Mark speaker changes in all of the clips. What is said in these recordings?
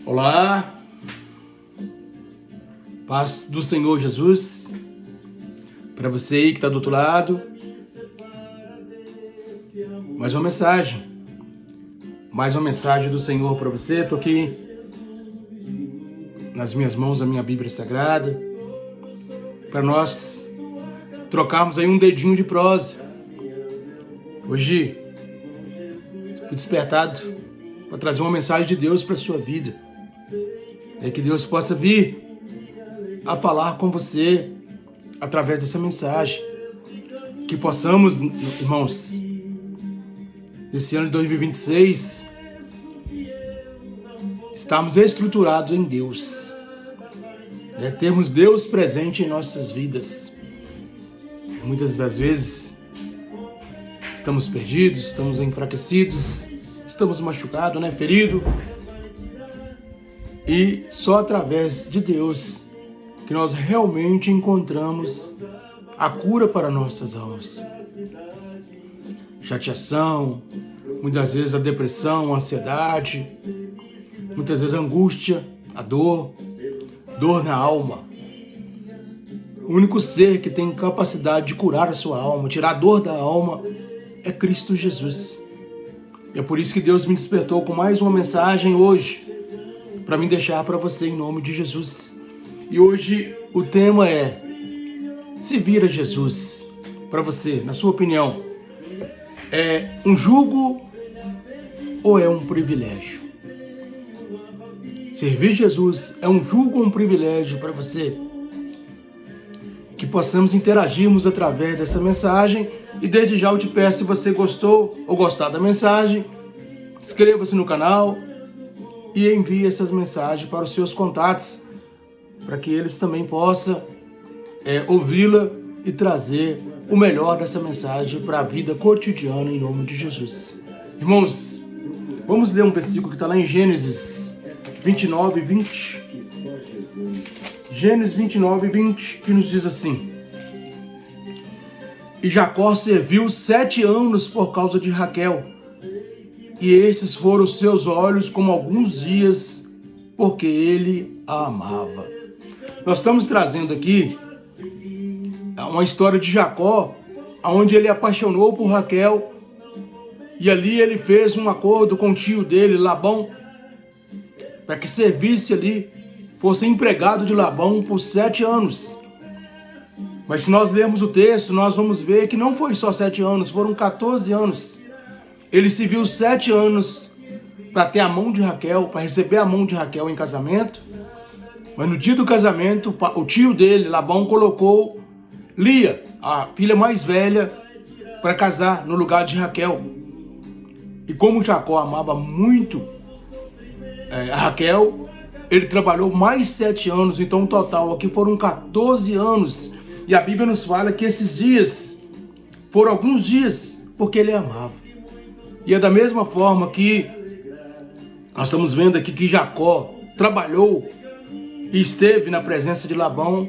Speaker 1: Olá, paz do Senhor Jesus, para você aí que está do outro lado, mais uma mensagem do Senhor para você. Estou aqui nas minhas mãos a minha Bíblia Sagrada, para nós trocarmos aí um dedinho de prosa. Hoje fui despertado para trazer uma mensagem de Deus para a sua vida. É que Deus possa vir a falar com você através dessa mensagem. Que possamos, irmãos, nesse ano de 2026, estarmos estruturados em Deus. Termos Deus presente em nossas vidas. Muitas das vezes estamos perdidos, estamos enfraquecidos, estamos machucados, feridos. E só através de Deus que nós realmente encontramos a cura para nossas almas. Chateação, muitas vezes a depressão, a ansiedade, muitas vezes a angústia, a dor na alma. O único ser que tem capacidade de curar a sua alma, tirar a dor da alma, é Cristo Jesus. E é por isso que Deus me despertou com mais uma mensagem hoje, para me deixar para você em nome de Jesus. E hoje o tema é: se vir a Jesus, para você, na sua opinião, é um jugo ou é um privilégio? Servir Jesus é um jugo ou um privilégio para você? Que possamos interagirmos através dessa mensagem. E desde já eu te peço, se você gostou ou gostar da mensagem, inscreva-se no canal e envie essas mensagens para os seus contatos, para que eles também possam ouvi-la e trazer o melhor dessa mensagem para a vida cotidiana em nome de Jesus. Irmãos, vamos ler um versículo que está lá em Gênesis 29, 20. Gênesis 29, 20, que nos diz assim: E Jacó serviu 7 anos por causa de Raquel, e estes foram os seus olhos como alguns dias, porque ele a amava. Nós estamos trazendo aqui uma história de Jacó, onde ele apaixonou por Raquel, e ali ele fez um acordo com o tio dele, Labão, para que servisse ali, fosse empregado de Labão por 7 anos. Mas se nós lermos o texto, nós vamos ver que não foi só 7 anos, foram 14 anos. Ele serviu 7 anos para ter a mão de Raquel, para receber a mão de Raquel em casamento. Mas no dia do casamento, o tio dele, Labão, colocou Lia, a filha mais velha, para casar no lugar de Raquel. E como Jacó amava muito a Raquel, ele trabalhou mais 7 anos, então o total aqui foram 14 anos. E a Bíblia nos fala que esses dias foram alguns dias, porque ele amava. E é da mesma forma que nós estamos vendo aqui que Jacó trabalhou e esteve na presença de Labão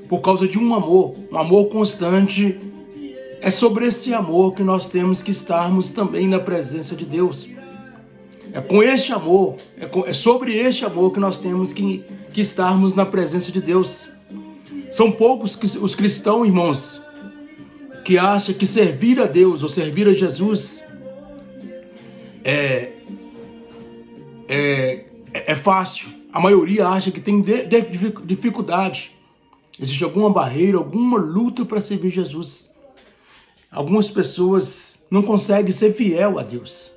Speaker 1: por causa de um amor constante. É sobre esse amor que nós temos que estarmos também na presença de Deus. É com este amor, é sobre este amor que nós temos que estarmos na presença de Deus. São poucos os cristãos, irmãos, que acham que servir a Deus ou servir a Jesus é fácil. A maioria acha que tem dificuldade. Existe alguma barreira, alguma luta para servir Jesus. Algumas pessoas não conseguem ser fiel a Deus,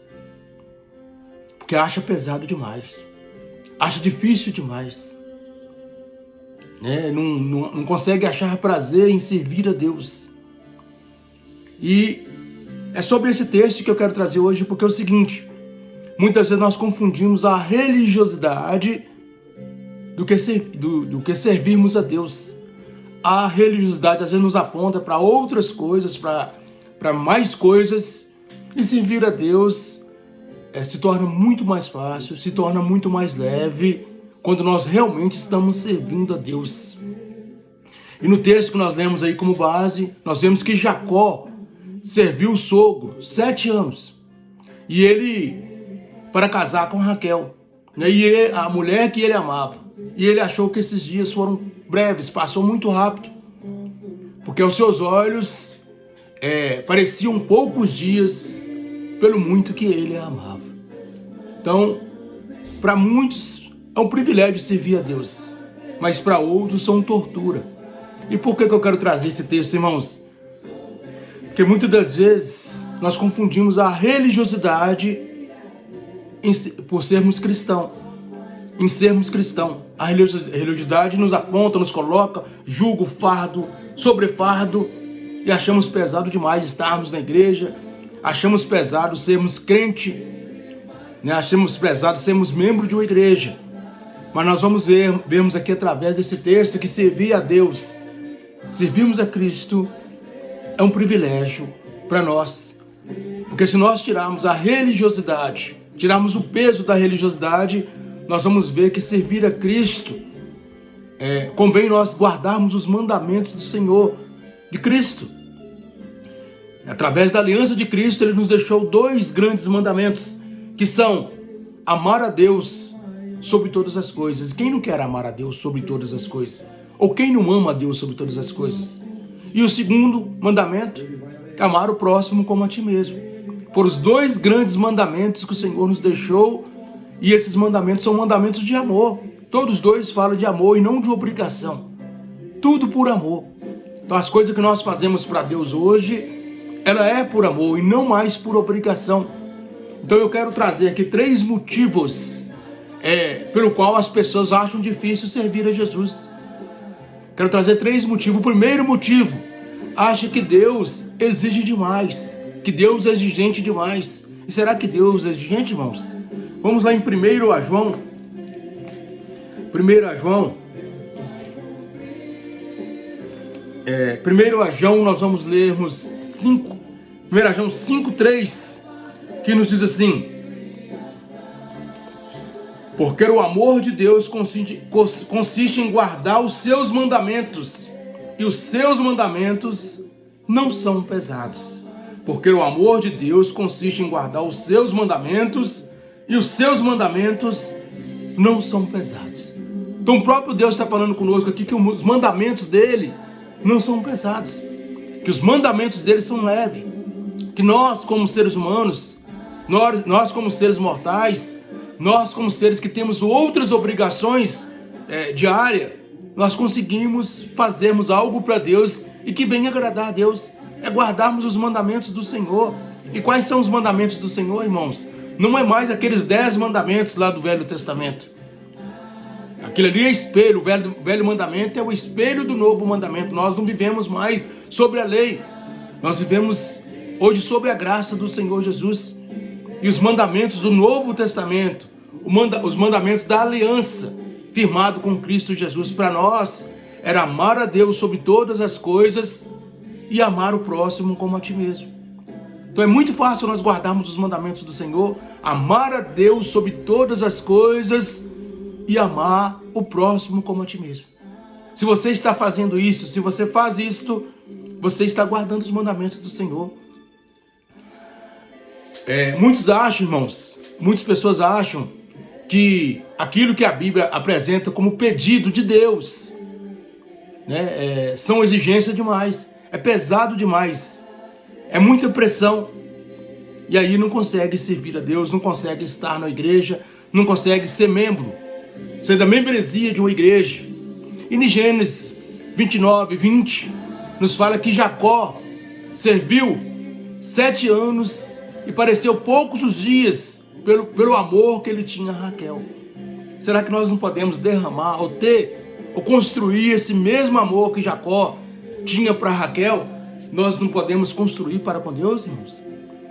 Speaker 1: porque acha pesado demais, acha difícil demais. Não consegue achar prazer em servir a Deus. E é sobre esse texto que eu quero trazer hoje, porque é o seguinte: muitas vezes nós confundimos a religiosidade do que servirmos a Deus. A religiosidade às vezes nos aponta para outras coisas, para mais coisas, e servir a Deus se torna muito mais fácil, se torna muito mais leve, quando nós realmente estamos servindo a Deus. E no texto que nós lemos aí como base, nós vemos que Jacó serviu o sogro 7 anos. E ele, para casar com Raquel. E a mulher que ele amava. E ele achou que esses dias foram breves, passou muito rápido. Porque aos seus olhos pareciam poucos dias pelo muito que ele a amava. Então, para muitos é um privilégio servir a Deus, mas para outros são tortura. E por que eu quero trazer esse texto, irmãos? Porque muitas das vezes nós confundimos a religiosidade por sermos cristãos. Em sermos cristãos. A religiosidade nos aponta, nos coloca, julga o fardo, sobrefardo, e achamos pesado demais estarmos na igreja, achamos pesado sermos crente, né? Achamos pesado sermos membro de uma igreja. Mas nós vemos aqui através desse texto que servir a Deus, servirmos a Cristo, é um privilégio para nós. Porque se nós tirarmos a religiosidade, tirarmos o peso da religiosidade, nós vamos ver que servir a Cristo, convém nós guardarmos os mandamentos do Senhor, de Cristo. Através da aliança de Cristo, Ele nos deixou 2 grandes mandamentos, que são amar a Deus sobre todas as coisas. Quem não quer amar a Deus sobre todas as coisas? Ou quem não ama a Deus sobre todas as coisas? E o segundo mandamento, amar o próximo como a ti mesmo. Foram os 2 grandes mandamentos que o Senhor nos deixou, e esses mandamentos são mandamentos de amor. Todos 2 falam de amor e não de obrigação. Tudo por amor. Então as coisas que nós fazemos para Deus hoje, ela é por amor e não mais por obrigação. Então eu quero trazer aqui 3 motivos pelo qual as pessoas acham difícil servir a Jesus. Quero trazer 3 motivos. O primeiro motivo, acha que Deus exige demais, que Deus é exigente demais. E será que Deus é exigente, irmãos? Vamos lá em 1 João. 1 João, nós vamos lermos 5. 1 João 5:3, que nos diz assim: porque o amor de Deus consiste em guardar os seus mandamentos, e os seus mandamentos não são pesados. Porque o amor de Deus consiste em guardar os seus mandamentos, e os seus mandamentos não são pesados. Então o próprio Deus está falando conosco aqui que os mandamentos dele não são pesados, que os mandamentos dele são leves, que nós como seres humanos, nós como seres mortais, nós como seres que temos outras obrigações diárias, nós conseguimos fazermos algo para Deus e que venha agradar a Deus, é guardarmos os mandamentos do Senhor. E quais são os mandamentos do Senhor, irmãos? Não é mais aqueles 10 mandamentos lá do Velho Testamento. Aquilo ali é espelho, o velho mandamento é o espelho do novo mandamento. Nós não vivemos mais sobre a lei, nós vivemos hoje sobre a graça do Senhor Jesus. E os mandamentos do Novo Testamento, os mandamentos da aliança, firmado com Cristo Jesus para nós, era amar a Deus sobre todas as coisas e amar o próximo como a ti mesmo. Então é muito fácil nós guardarmos os mandamentos do Senhor, amar a Deus sobre todas as coisas e amar o próximo como a ti mesmo. Se você está fazendo isso, se você faz isto, você está guardando os mandamentos do Senhor. Muitos acham, irmãos, muitas pessoas acham que aquilo que a Bíblia apresenta como pedido de Deus, né, são exigências demais, é pesado demais, é muita pressão, e aí não consegue servir a Deus, não consegue estar na igreja, não consegue ser membro, ser da membresia de uma igreja. E em Gênesis 29:20 nos fala que Jacó serviu 7 anos e pareceu poucos os dias pelo amor que ele tinha a Raquel. Será que nós não podemos derramar ou construir esse mesmo amor que Jacó tinha para Raquel? Nós não podemos construir para com Deus, irmãos?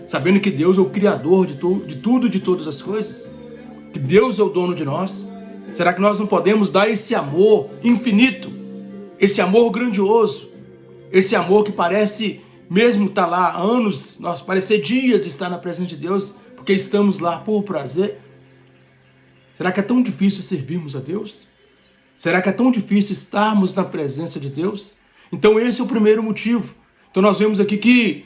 Speaker 1: Sabendo que Deus é o Criador de tudo e de todas as coisas? Que Deus é o dono de nós? Será que nós não podemos dar esse amor infinito, esse amor grandioso, esse amor que parece mesmo estar lá há anos, nós parecer dias estar na presença de Deus, porque estamos lá por prazer? Será que é tão difícil servirmos a Deus? Será que é tão difícil estarmos na presença de Deus? Então esse é o primeiro motivo. Então nós vemos aqui que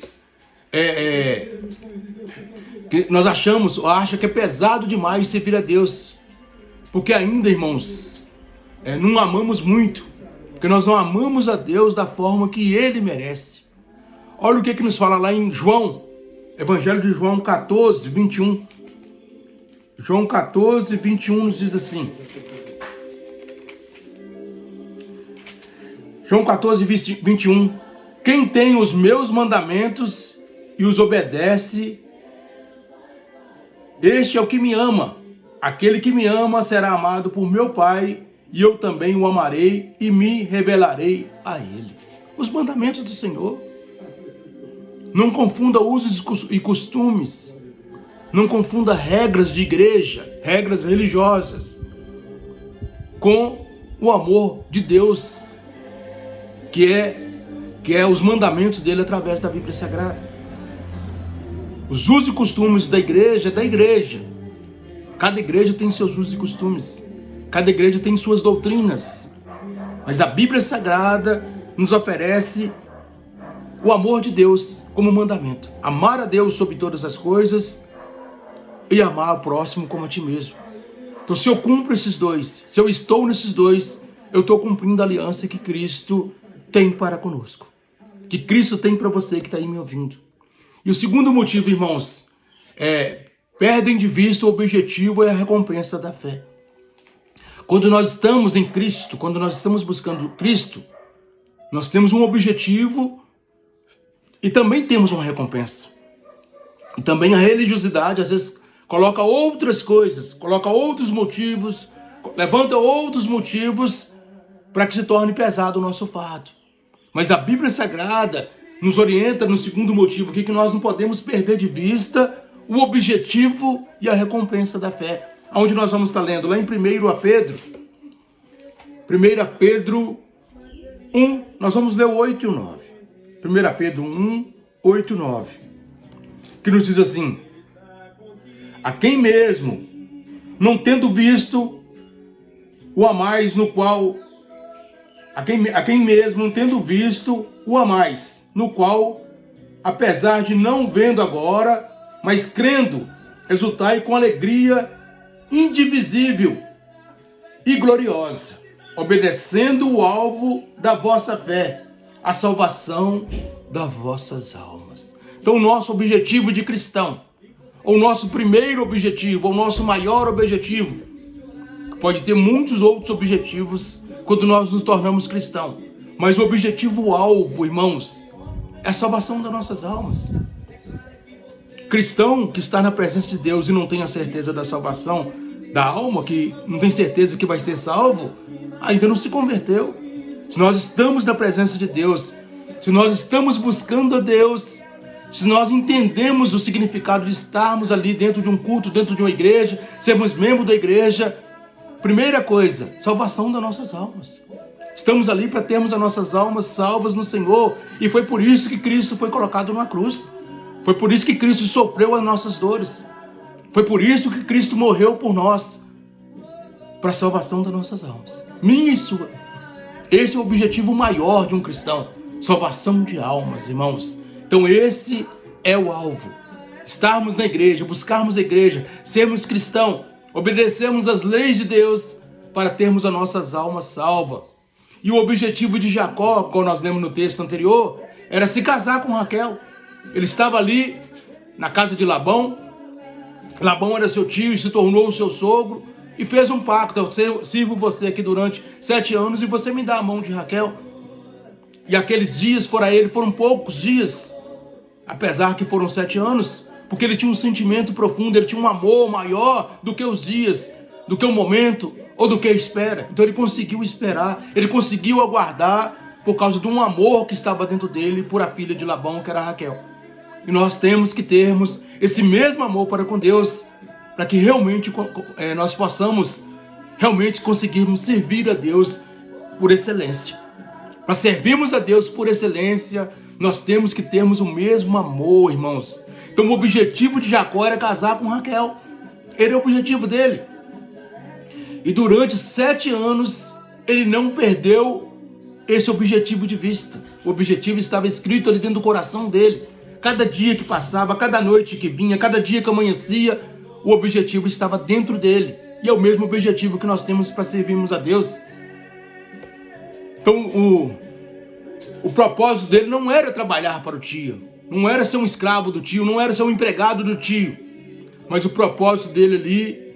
Speaker 1: nós acha que é pesado demais servir a Deus. Porque ainda, irmãos, não amamos muito, porque nós não amamos a Deus da forma que Ele merece. Olha o que nos fala lá em João, Evangelho de João 14, 21. João 14, 21 nos diz assim. João 14, 21. Quem tem os meus mandamentos e os obedece, este é o que me ama. Aquele que me ama será amado por meu Pai, e eu também o amarei e me revelarei a ele. Os mandamentos do Senhor. Não confunda usos e costumes. Não confunda regras de igreja, regras religiosas, com o amor de Deus, que é os mandamentos dele através da Bíblia Sagrada. Os usos e costumes da igreja é da igreja. Cada igreja tem seus usos e costumes. Cada igreja tem suas doutrinas. Mas a Bíblia Sagrada nos oferece o amor de Deus como mandamento. Amar a Deus sobre todas as coisas e amar o próximo como a ti mesmo. Então, se eu cumpro esses dois, se eu estou nesses dois, eu estou cumprindo a aliança que Cristo tem para conosco. Que Cristo tem para você que está aí me ouvindo. E o segundo motivo, irmãos, perdem de vista o objetivo e a recompensa da fé. Quando nós estamos em Cristo, quando nós estamos buscando Cristo, nós temos um objetivo e também temos uma recompensa. E também a religiosidade, às vezes, coloca outras coisas, coloca outros motivos, levanta outros motivos para que se torne pesado o nosso fardo. Mas a Bíblia Sagrada nos orienta no segundo motivo, que nós não podemos perder de vista o objetivo e a recompensa da fé. Onde nós vamos estar lendo? Lá em 1 Pedro 1, nós vamos ler o 8 e o 9. 1 Pedro 1, 8 e 9. Que nos diz assim: a quem mesmo, não tendo visto o amais no qual... A quem mesmo, não tendo visto o amais, no qual, apesar de não vendo agora, mas crendo, exultai com alegria indivisível e gloriosa, obedecendo o alvo da vossa fé, a salvação das vossas almas. Então, o nosso objetivo de cristão, ou o nosso primeiro objetivo, ou o nosso maior objetivo, pode ter muitos outros objetivos quando nós nos tornamos cristãos, mas o objetivo-alvo, irmãos, é a salvação das nossas almas. Cristão que está na presença de Deus e não tem a certeza da salvação da alma, que não tem certeza que vai ser salvo, ainda não se converteu. Se nós estamos na presença de Deus, se nós estamos buscando a Deus, se nós entendemos o significado de estarmos ali dentro de um culto, dentro de uma igreja, sermos membros da igreja, primeira coisa, salvação das nossas almas. Estamos ali para termos as nossas almas salvas no Senhor, e foi por isso que Cristo foi colocado numa cruz. Foi por isso que Cristo sofreu as nossas dores. Foi por isso que Cristo morreu por nós, para a salvação das nossas almas. Minha e sua. Esse é o objetivo maior de um cristão. Salvação de almas, irmãos. Então esse é o alvo. Estarmos na igreja, buscarmos a igreja, sermos cristãos, obedecermos as leis de Deus para termos as nossas almas salvas. E o objetivo de Jacó, como nós lemos no texto anterior, era se casar com Raquel. Ele estava ali na casa de Labão. Labão era seu tio e se tornou o seu sogro. E fez um pacto: eu sirvo você aqui durante 7 anos e você me dá a mão de Raquel. E aqueles dias foram poucos dias, apesar que foram 7 anos, porque ele tinha um sentimento profundo, ele tinha um amor maior do que os dias, do que o momento ou do que a espera. Então ele conseguiu esperar, ele conseguiu aguardar por causa de um amor que estava dentro dele por a filha de Labão, que era Raquel. E nós temos que termos esse mesmo amor para com Deus, para que realmente nós possamos realmente conseguirmos servir a Deus por excelência. Para servirmos a Deus por excelência, nós temos que termos o mesmo amor, irmãos. Então o objetivo de Jacó era casar com Raquel. Era o objetivo dele. E durante 7 anos, ele não perdeu esse objetivo de vista. O objetivo estava escrito ali dentro do coração dele. Cada dia que passava, cada noite que vinha, cada dia que amanhecia, o objetivo estava dentro dele. e é o mesmo objetivo que nós temos para servirmos a Deus. Então, o propósito dele não era trabalhar para o tio, não era ser um escravo do tio, não era ser um empregado do tio, mas o propósito dele ali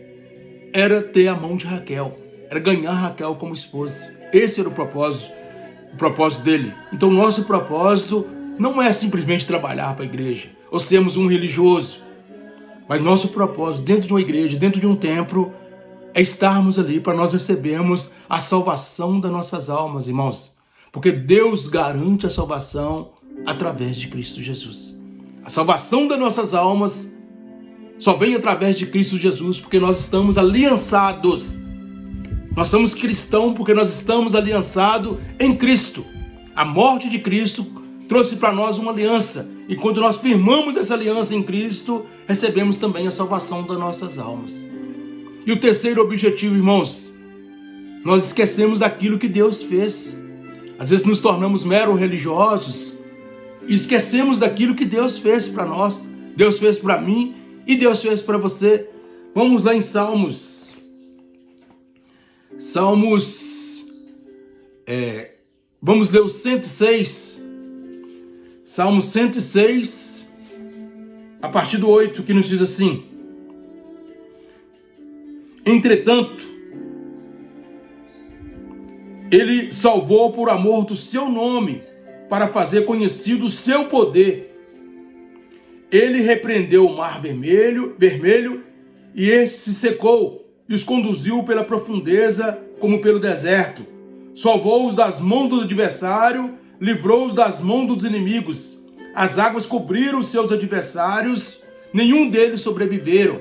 Speaker 1: era ter a mão de Raquel, era ganhar Raquel como esposa. Esse era o propósito dele. Então, nosso propósito não é simplesmente trabalhar para a igreja ou sermos um religioso, mas nosso propósito dentro de uma igreja, dentro de um templo, é estarmos ali para nós recebermos a salvação das nossas almas, irmãos. Porque Deus garante a salvação através de Cristo Jesus. A salvação das nossas almas só vem através de Cristo Jesus, porque nós estamos aliançados. Nós somos cristãos porque nós estamos aliançados em Cristo. A morte de Cristo trouxe para nós uma aliança. E quando nós firmamos essa aliança em Cristo, recebemos também a salvação das nossas almas. E o terceiro objetivo, irmãos, nós esquecemos daquilo que Deus fez. Às vezes nos tornamos meros religiosos e esquecemos daquilo que Deus fez para nós. Deus fez para mim e Deus fez para você. Vamos lá em Salmos. Vamos ler o 106. Salmo 106, a partir do 8, que nos diz assim: entretanto, ele salvou por amor do seu nome, para fazer conhecido o seu poder. Ele repreendeu o mar vermelho, e este se secou, e os conduziu pela profundeza como pelo deserto. Salvou-os das mãos do adversário, livrou-os das mãos dos inimigos. As águas cobriram os seus adversários, nenhum deles sobreviveram.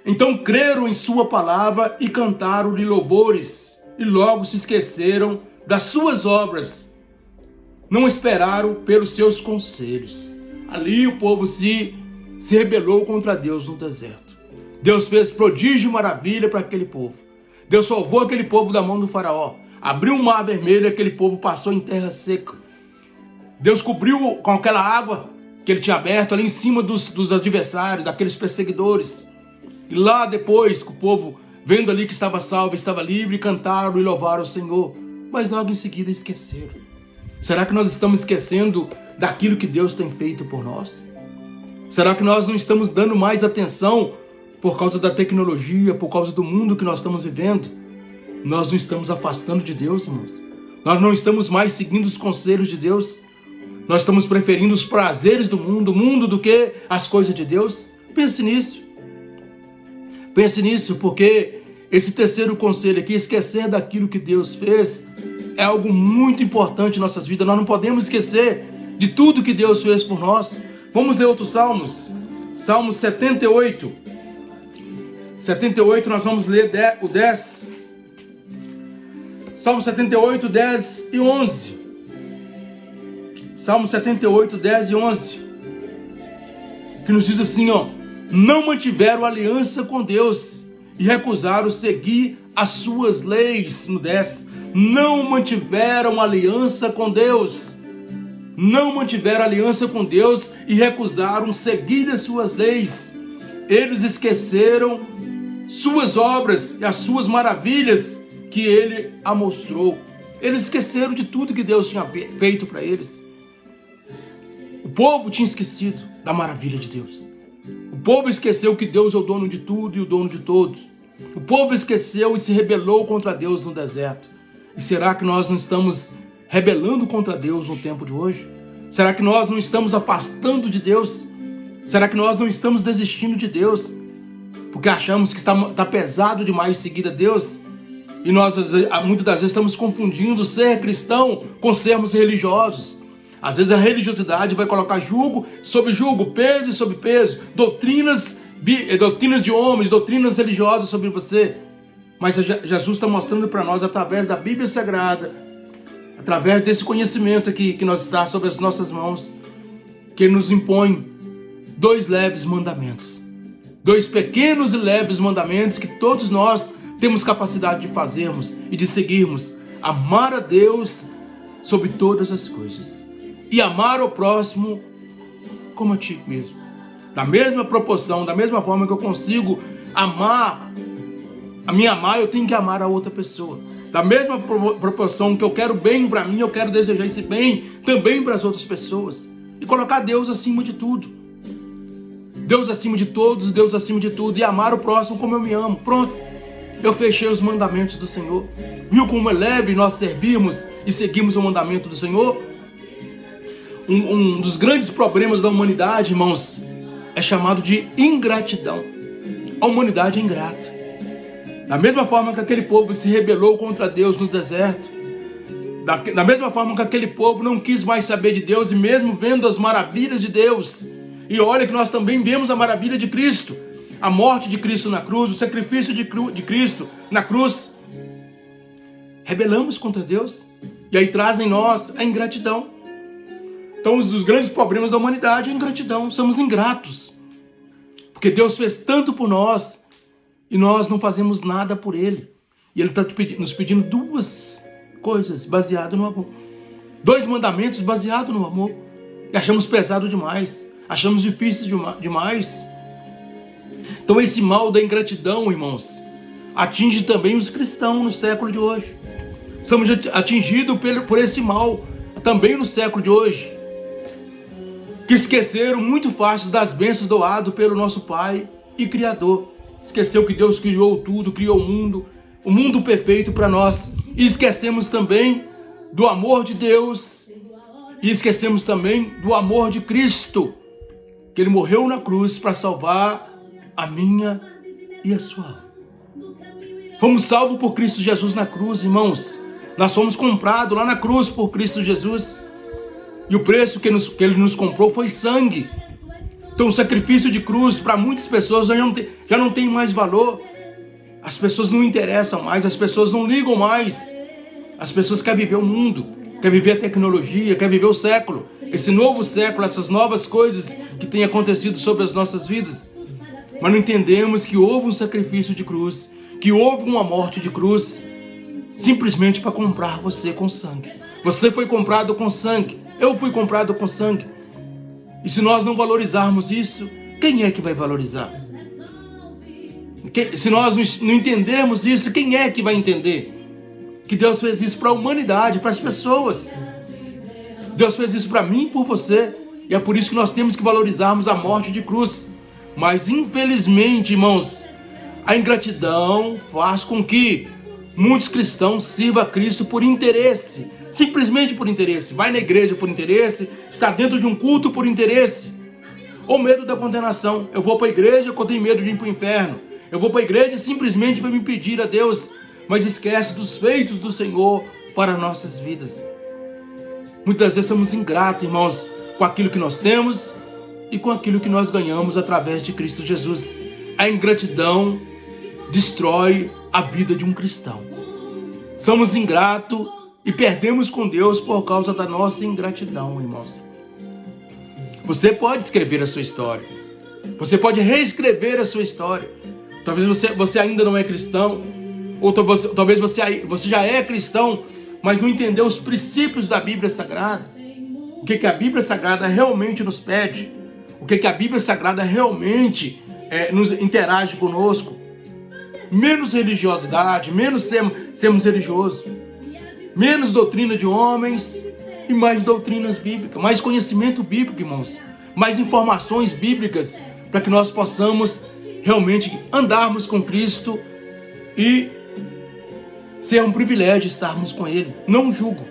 Speaker 1: Então creram em sua palavra e cantaram-lhe louvores, e logo se esqueceram das suas obras. Não esperaram pelos seus conselhos. Ali o povo se rebelou contra Deus no deserto. Deus fez prodígio e maravilha para aquele povo. Deus salvou aquele povo da mão do faraó. Abriu um mar vermelho e aquele povo passou em terra seca. Deus cobriu com aquela água que ele tinha aberto ali em cima dos adversários, daqueles perseguidores. E lá depois, que o povo, vendo ali que estava salvo, estava livre, cantaram e louvaram o Senhor. Mas logo em seguida esqueceram. Será que nós estamos esquecendo daquilo que Deus tem feito por nós? Será que nós não estamos dando mais atenção por causa da tecnologia, por causa do mundo que nós estamos vivendo? Nós não estamos afastando de Deus, irmãos. Nós não estamos mais seguindo os conselhos de Deus. Nós estamos preferindo os prazeres do mundo do que as coisas de Deus. Pense nisso. Pense nisso, porque esse terceiro conselho aqui, esquecer daquilo que Deus fez, é algo muito importante em nossas vidas. Nós não podemos esquecer de tudo que Deus fez por nós. Vamos ler outros salmos. Salmo 78. 78, nós vamos ler o 10. Salmo 78, 10 e 11. Salmo 78, 10 e 11. Que nos diz assim, ó: não mantiveram aliança com Deus e recusaram seguir as suas leis. No 10. Não mantiveram aliança com Deus. Não mantiveram aliança com Deus e recusaram seguir as suas leis. Eles esqueceram suas obras e as suas maravilhas que ele a mostrou. Eles esqueceram de tudo que Deus tinha feito para eles. O povo tinha esquecido da maravilha de Deus. O povo esqueceu que Deus é o dono de tudo e o dono de todos. O povo esqueceu e se rebelou contra Deus no deserto. E será que nós não estamos rebelando contra Deus no tempo de hoje? Será que nós não estamos afastando de Deus? Será que nós não estamos desistindo de Deus? Porque achamos que está pesado demais seguir a Deus? E nós, muitas das vezes, estamos confundindo ser cristão com sermos religiosos. Às vezes a religiosidade vai colocar jugo sobre jugo, peso sobre peso, doutrinas de homens, doutrinas religiosas sobre você. Mas Jesus está mostrando para nós, através da Bíblia Sagrada, através desse conhecimento aqui que nós está sobre as nossas mãos, que Ele nos impõe 2 leves mandamentos. 2 pequenos e leves mandamentos que todos nós temos capacidade de fazermos e de seguirmos. Amar a Deus sobre todas as coisas. E amar o próximo como a ti mesmo. Da mesma proporção, da mesma forma que eu consigo amar a me amar, eu tenho que amar a outra pessoa. Da mesma proporção que eu quero bem para mim, eu quero desejar esse bem também para as outras pessoas. E colocar Deus acima de tudo. Deus acima de todos, Deus acima de tudo. E amar o próximo como eu me amo. Pronto. Eu fechei os mandamentos do Senhor. Viu como é leve nós servirmos e seguimos o mandamento do Senhor? Um dos grandes problemas da humanidade, irmãos, é chamado de ingratidão. A humanidade é ingrata. Da mesma forma que aquele povo se rebelou contra Deus no deserto, da mesma forma que aquele povo não quis mais saber de Deus, e mesmo vendo as maravilhas de Deus, e olha que nós também vemos a maravilha de Cristo, a morte de Cristo na cruz, o sacrifício de Cristo na cruz, rebelamos contra Deus, e aí traz em nós a ingratidão. Então, um dos grandes problemas da humanidade é a ingratidão, somos ingratos, porque Deus fez tanto por nós, e nós não fazemos nada por Ele. E Ele está nos pedindo duas coisas baseadas no amor. 2 mandamentos baseados no amor. E achamos pesado demais. Achamos difícil demais. Então esse mal da ingratidão, irmãos, atinge também os cristãos no século de hoje. Somos atingidos por esse mal também no século de hoje. Que esqueceram muito fácil das bênçãos doadas pelo nosso Pai e Criador. Esqueceu que Deus criou tudo, criou o mundo perfeito para nós. E esquecemos também do amor de Deus. E esquecemos também do amor de Cristo, que Ele morreu na cruz para salvar a minha e a sua alma. Fomos salvos por Cristo Jesus na cruz, irmãos. Nós fomos comprados lá na cruz por Cristo Jesus. E o preço que Ele nos comprou foi sangue. Então o sacrifício de cruz para muitas pessoas já não tem mais valor. As pessoas não interessam mais, as pessoas não ligam mais. As pessoas querem viver o mundo, querem viver a tecnologia, querem viver o século. Esse novo século, essas novas coisas que têm acontecido sobre as nossas vidas. Mas não entendemos que houve um sacrifício de cruz, que houve uma morte de cruz, simplesmente para comprar você com sangue. Você foi comprado com sangue, eu fui comprado com sangue. E se nós não valorizarmos isso, quem é que vai valorizar? Se nós não entendermos isso, quem é que vai entender? Que Deus fez isso para a humanidade, para as pessoas. Deus fez isso para mim e por você. E é por isso que nós temos que valorizarmos a morte de cruz. Mas infelizmente, irmãos, a ingratidão faz com que muitos cristãos sirvam a Cristo por interesse. Simplesmente por interesse. Vai na igreja por interesse, está dentro de um culto por interesse. Ou medo da condenação. Eu vou para a igreja porque eu tenho medo de ir para o inferno. Eu vou para a igreja simplesmente para me pedir a Deus. Mas esquece dos feitos do Senhor para nossas vidas. Muitas vezes somos ingratos, irmãos, com aquilo que nós temos e com aquilo que nós ganhamos através de Cristo Jesus. A ingratidão destrói a vida de um cristão. Somos ingratos e perdemos com Deus por causa da nossa ingratidão, irmãos. Você pode escrever a sua história. Você pode reescrever a sua história. Talvez você ainda não é cristão. Ou talvez você já é cristão, mas não entendeu os princípios da Bíblia Sagrada. O que a Bíblia Sagrada realmente nos pede. O que a Bíblia Sagrada realmente nos interage conosco. Menos religiosidade, menos sermos religiosos. Menos doutrina de homens e mais doutrinas bíblicas. Mais conhecimento bíblico, irmãos. Mais informações bíblicas para que nós possamos realmente andarmos com Cristo e ser um privilégio estarmos com Ele. Não julgo.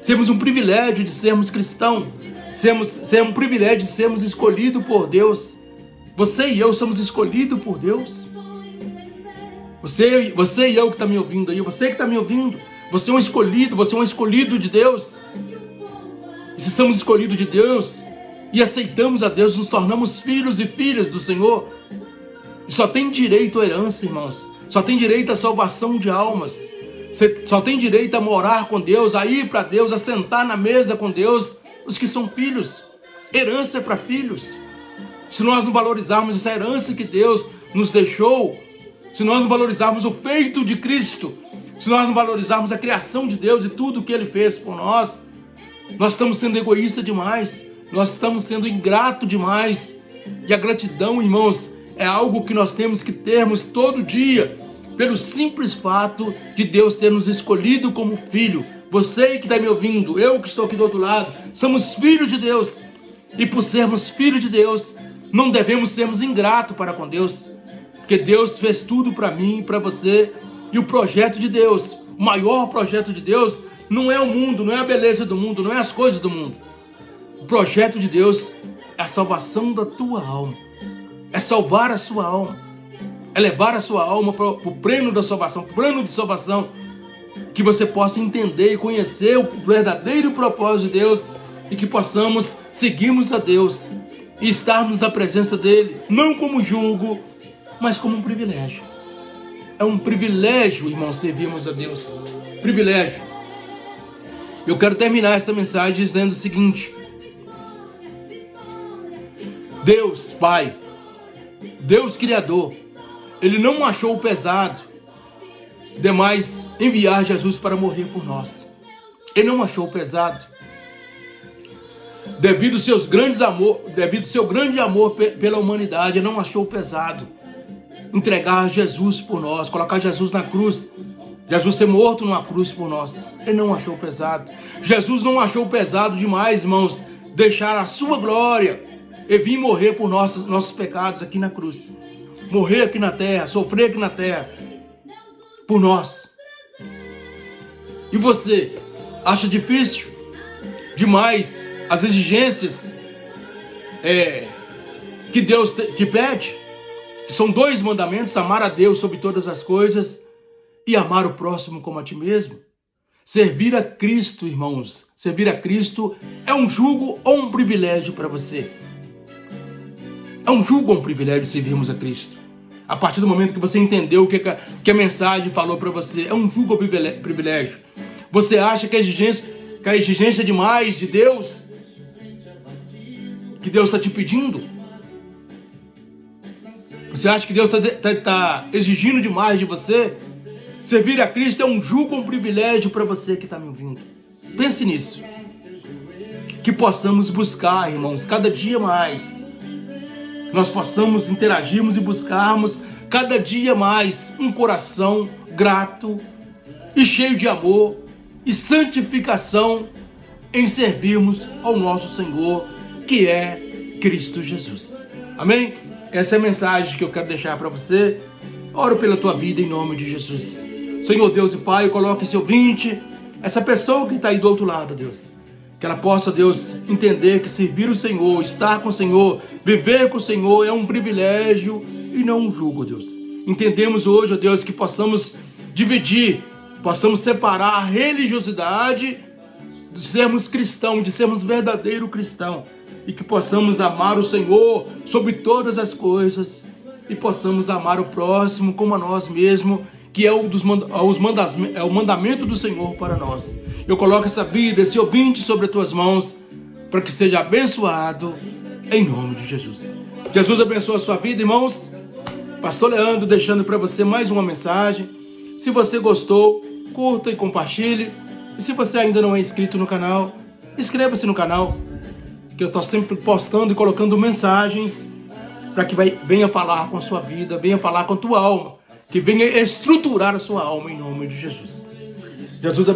Speaker 1: Sermos um privilégio de sermos cristãos. Ser um privilégio de sermos escolhidos por Deus. Você e eu somos escolhidos por Deus. Você e eu que está me ouvindo aí. Você que está me ouvindo. Você é um escolhido de Deus. E se somos escolhidos de Deus e aceitamos a Deus, nos tornamos filhos e filhas do Senhor. E só tem direito à herança, irmãos. Só tem direito à salvação de almas. Você só tem direito a morar com Deus, a ir para Deus, a sentar na mesa com Deus, os que são filhos. Herança é para filhos. Se nós não valorizarmos essa herança que Deus nos deixou, se nós não valorizarmos o feito de Cristo, se nós não valorizarmos a criação de Deus e tudo que Ele fez por nós, nós estamos sendo egoístas demais, nós estamos sendo ingratos demais. E a gratidão, irmãos, é algo que nós temos que termos todo dia, pelo simples fato de Deus ter nos escolhido como filho. Você que está me ouvindo, eu que estou aqui do outro lado, somos filhos de Deus. E por sermos filhos de Deus, não devemos sermos ingratos para com Deus. Porque Deus fez tudo para mim e para você. E o projeto de Deus, o maior projeto de Deus, não é o mundo, não é a beleza do mundo, não é as coisas do mundo. O projeto de Deus é a salvação da tua alma. É salvar a sua alma. É levar a sua alma para o plano da salvação, plano de salvação, que você possa entender e conhecer o verdadeiro propósito de Deus e que possamos seguirmos a Deus e estarmos na presença dele, não como jugo, mas como um privilégio. É um privilégio, irmão, servirmos a Deus. Privilégio. Eu quero terminar essa mensagem dizendo o seguinte: Deus, Pai, Deus Criador, Ele não achou pesado demais enviar Jesus para morrer por nós. Ele não achou pesado. Devido ao seu grande amor pela humanidade, Ele não achou pesado entregar Jesus por nós, colocar Jesus na cruz, Jesus ser morto numa cruz por nós. Ele não achou pesado. Jesus não achou pesado demais, irmãos, deixar a sua glória e vir morrer por nossos pecados aqui na cruz. Morrer aqui na terra, sofrer aqui na terra por nós. E você acha difícil demais as exigências que Deus te pede? Que são 2 mandamentos: amar a Deus sobre todas as coisas e amar o próximo como a ti mesmo. Servir a Cristo, irmãos, servir a Cristo é um jugo ou um privilégio para você? É um jugo ou um privilégio servirmos a Cristo? A partir do momento que você entendeu o que a mensagem falou para você, é um jugo ou privilégio? Você acha que a exigência demais de Deus, que Deus está te pedindo? Você acha que Deus está exigindo demais de você? Servir a Cristo é um jugo ou um privilégio para você que está me ouvindo? Pense nisso. Que possamos buscar, irmãos, cada dia mais. Nós possamos interagirmos e buscarmos cada dia mais um coração grato e cheio de amor e santificação em servirmos ao nosso Senhor, que é Cristo Jesus. Amém? Essa é a mensagem que eu quero deixar para você. Oro pela tua vida em nome de Jesus. Senhor Deus e Pai, coloque esse ouvinte, essa pessoa que está aí do outro lado, Deus. Que ela possa, Deus, entender que servir o Senhor, estar com o Senhor, viver com o Senhor é um privilégio e não um jugo, Deus. Entendemos hoje, ó Deus, que possamos dividir, possamos separar a religiosidade de sermos cristãos, de sermos verdadeiro cristão. E que possamos amar o Senhor sobre todas as coisas e possamos amar o próximo como a nós mesmos, que é o mandamento do Senhor para nós. Eu coloco essa vida, esse ouvinte sobre as tuas mãos, para que seja abençoado em nome de Jesus. Jesus abençoe a sua vida, irmãos. Pastor Leandro deixando para você mais uma mensagem. Se você gostou, curta e compartilhe. E se você ainda não é inscrito no canal, inscreva-se no canal, que eu estou sempre postando e colocando mensagens para que venha falar com a sua vida, venha falar com a tua alma, que venha estruturar a sua alma em nome de Jesus. Jesus abençoe.